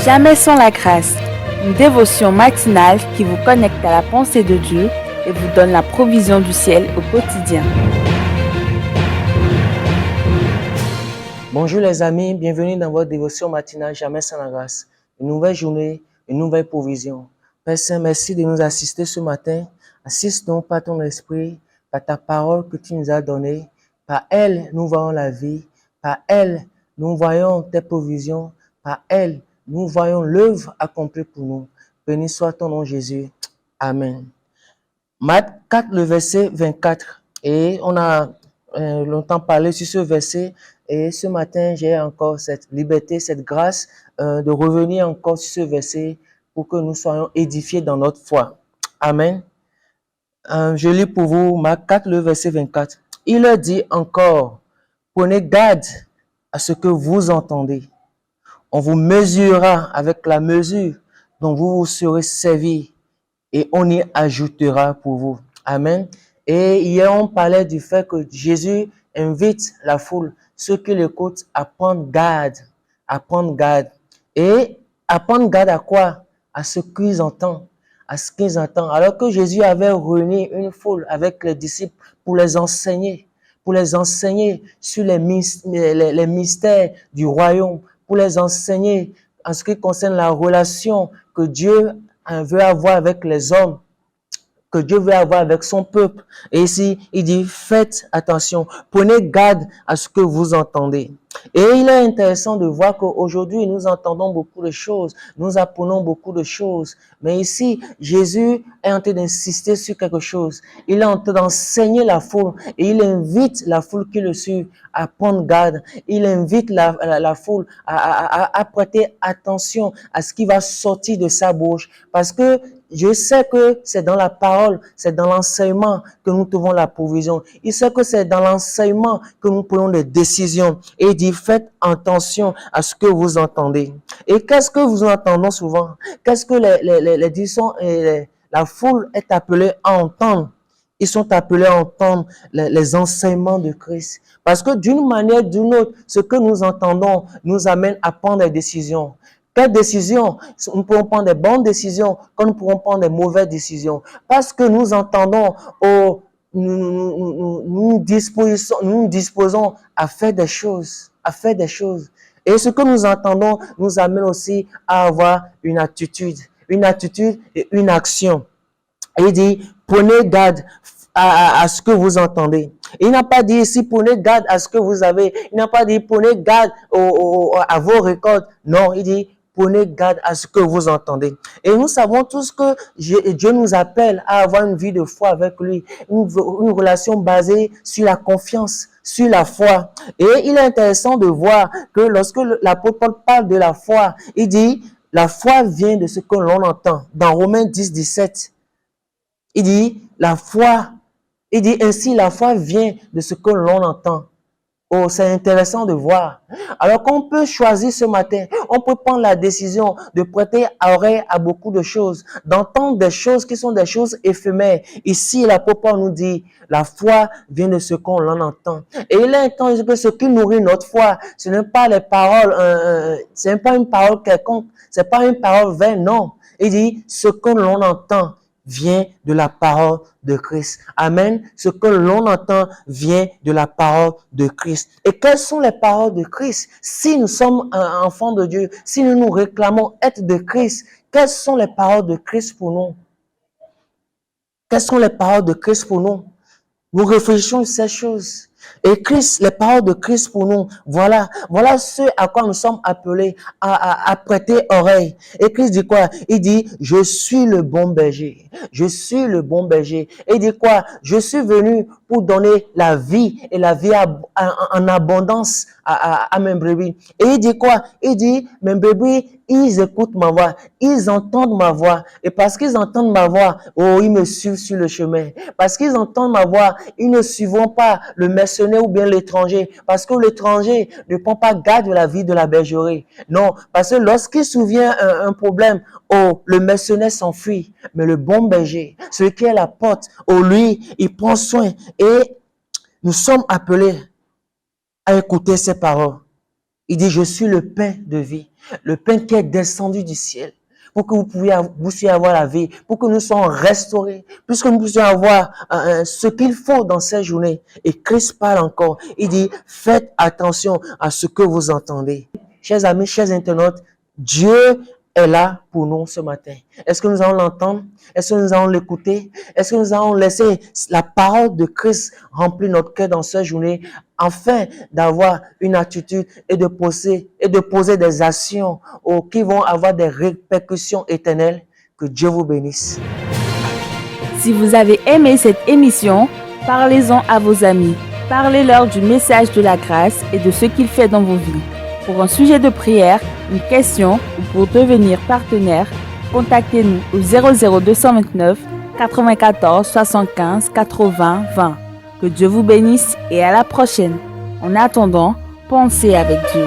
Jamais sans la grâce, une dévotion matinale qui vous connecte à la pensée de Dieu et vous donne la provision du ciel au quotidien. Bonjour les amis, bienvenue dans votre dévotion matinale Jamais sans la grâce. Une nouvelle journée, une nouvelle provision. Père Saint, merci de nous assister ce matin. Assiste-nous par ton esprit, par ta parole que tu nous as donnée. Par elle, nous voyons la vie. Par elle, nous voyons tes provisions. Par elle, nous voyons l'œuvre accomplie pour nous. Béni soit ton nom Jésus. Amen. Matthieu 4, le verset 24. Et on a longtemps parlé sur ce verset. Et ce matin, j'ai encore cette liberté, cette grâce de revenir encore sur ce verset pour que nous soyons édifiés dans notre foi. Amen. Je lis pour vous Matthieu 4, le verset 24. Il leur dit encore, prenez garde à ce que vous entendez. On vous mesurera avec la mesure dont vous vous serez servi et on y ajoutera pour vous. Amen. Et hier, on parlait du fait que Jésus invite la foule, ceux qui l'écoutent, à prendre garde. À prendre garde. Et à prendre garde à quoi? À ce qu'ils entendent. À ce qu'ils entendent. Alors que Jésus avait réuni une foule avec les disciples pour les enseigner. Pour les enseigner sur les mystères du royaume. Pour les enseigner en ce qui concerne la relation que Dieu veut avoir avec les hommes, que Dieu veut avoir avec son peuple. Et ici, il dit, faites attention, prenez garde à ce que vous entendez. Et il est intéressant de voir qu'aujourd'hui, nous entendons beaucoup de choses, nous apprenons beaucoup de choses. Mais ici, Jésus est en train d'insister sur quelque chose. Il est en train d'enseigner la foule et il invite la foule qui le suit à prendre garde. Il invite la foule à prêter attention à ce qui va sortir de sa bouche. Parce que je sais que c'est dans la parole, c'est dans l'enseignement que nous trouvons la provision. Il sait que c'est dans l'enseignement que nous prenons des décisions. Et il dit, faites attention à ce que vous entendez. Et qu'est-ce que vous entendez souvent? Qu'est-ce que la foule est appelée à entendre? Ils sont appelés à entendre les enseignements de Christ. Parce que d'une manière ou d'une autre, ce que nous entendons nous amène à prendre des décisions. Quelles décisions? Nous pouvons prendre des bonnes décisions, comme nous pouvons prendre des mauvaises décisions. Parce que nous entendons, nous disposons à faire des choses, Et ce que nous entendons nous amène aussi à avoir une attitude et une action. Et il dit, prenez garde à ce que vous entendez. Il n'a pas dit ici, prenez garde à ce que vous avez. Il n'a pas dit, prenez garde à vos récoltes. Non, il dit, prenez garde à ce que vous entendez. Et nous savons tous que Dieu nous appelle à avoir une vie de foi avec lui. Une relation basée sur la confiance, sur la foi. Et il est intéressant de voir que lorsque l'apôtre Paul parle de la foi, il dit, la foi vient de ce que l'on entend. Dans Romains 10, 17, il dit, ainsi la foi vient de ce que l'on entend. Oh, c'est intéressant de voir. Alors qu'on peut choisir ce matin, on peut prendre la décision de prêter oreille à beaucoup de choses, d'entendre des choses qui sont des choses éphémères. Ici, l'apôtre Paul nous dit, la foi vient de ce qu'on l'on entend. Et il est important que ce qui nourrit notre foi, ce n'est pas les paroles, ce n'est pas une parole quelconque, c'est pas une parole vaine, non. Il dit, ce que l'on entend vient de la parole de Christ. Amen. Ce que l'on entend vient de la parole de Christ. Et quelles sont les paroles de Christ? Si nous sommes enfants de Dieu, si nous nous réclamons être de Christ, quelles sont les paroles de Christ pour nous? Quelles sont les paroles de Christ pour nous? Nous réfléchissons sur ces choses. Et Christ, les paroles de Christ pour nous, voilà ce à quoi nous sommes appelés à prêter oreille. Et Christ dit quoi? Il dit, je suis le bon berger. Je suis le bon berger. Et il dit quoi? Je suis venu pour donner la vie et la vie en abondance à mes brebis. Et il dit quoi? Il dit, mes brebis, ils écoutent ma voix, ils entendent ma voix. Et parce qu'ils entendent ma voix, oh, ils me suivent sur le chemin. Parce qu'ils entendent ma voix, ils ne suivront pas le mercenaire ou bien l'étranger. Parce que l'étranger ne prend pas garde de la vie de la bergerie. Non, parce que lorsqu'il survient un problème, oh, le mercenaire s'enfuit. Mais le bon berger, celui qui est à la porte, oh, lui, il prend soin. Et nous sommes appelés à écouter ces paroles. Il dit, je suis le pain de vie, le pain qui est descendu du ciel, pour que vous puissiez avoir la vie, pour que nous soyons restaurés, puisque nous puissions avoir ce qu'il faut dans cette journée. Et Christ parle encore. Il dit, faites attention à ce que vous entendez. Chers amis, chers internautes, Dieu est là pour nous ce matin. Est-ce que nous allons l'entendre? Est-ce que nous allons l'écouter? Est-ce que nous allons laisser la parole de Christ remplir notre cœur dans cette journée afin d'avoir une attitude et de poser des actions qui vont avoir des répercussions éternelles? Que Dieu vous bénisse. Si vous avez aimé cette émission, parlez-en à vos amis. Parlez-leur du message de la grâce et de ce qu'il fait dans vos vies. Pour un sujet de prière, une question ou pour devenir partenaire, contactez-nous au 00229 94 75 80 20. Que Dieu vous bénisse et à la prochaine. En attendant, pensez avec Dieu.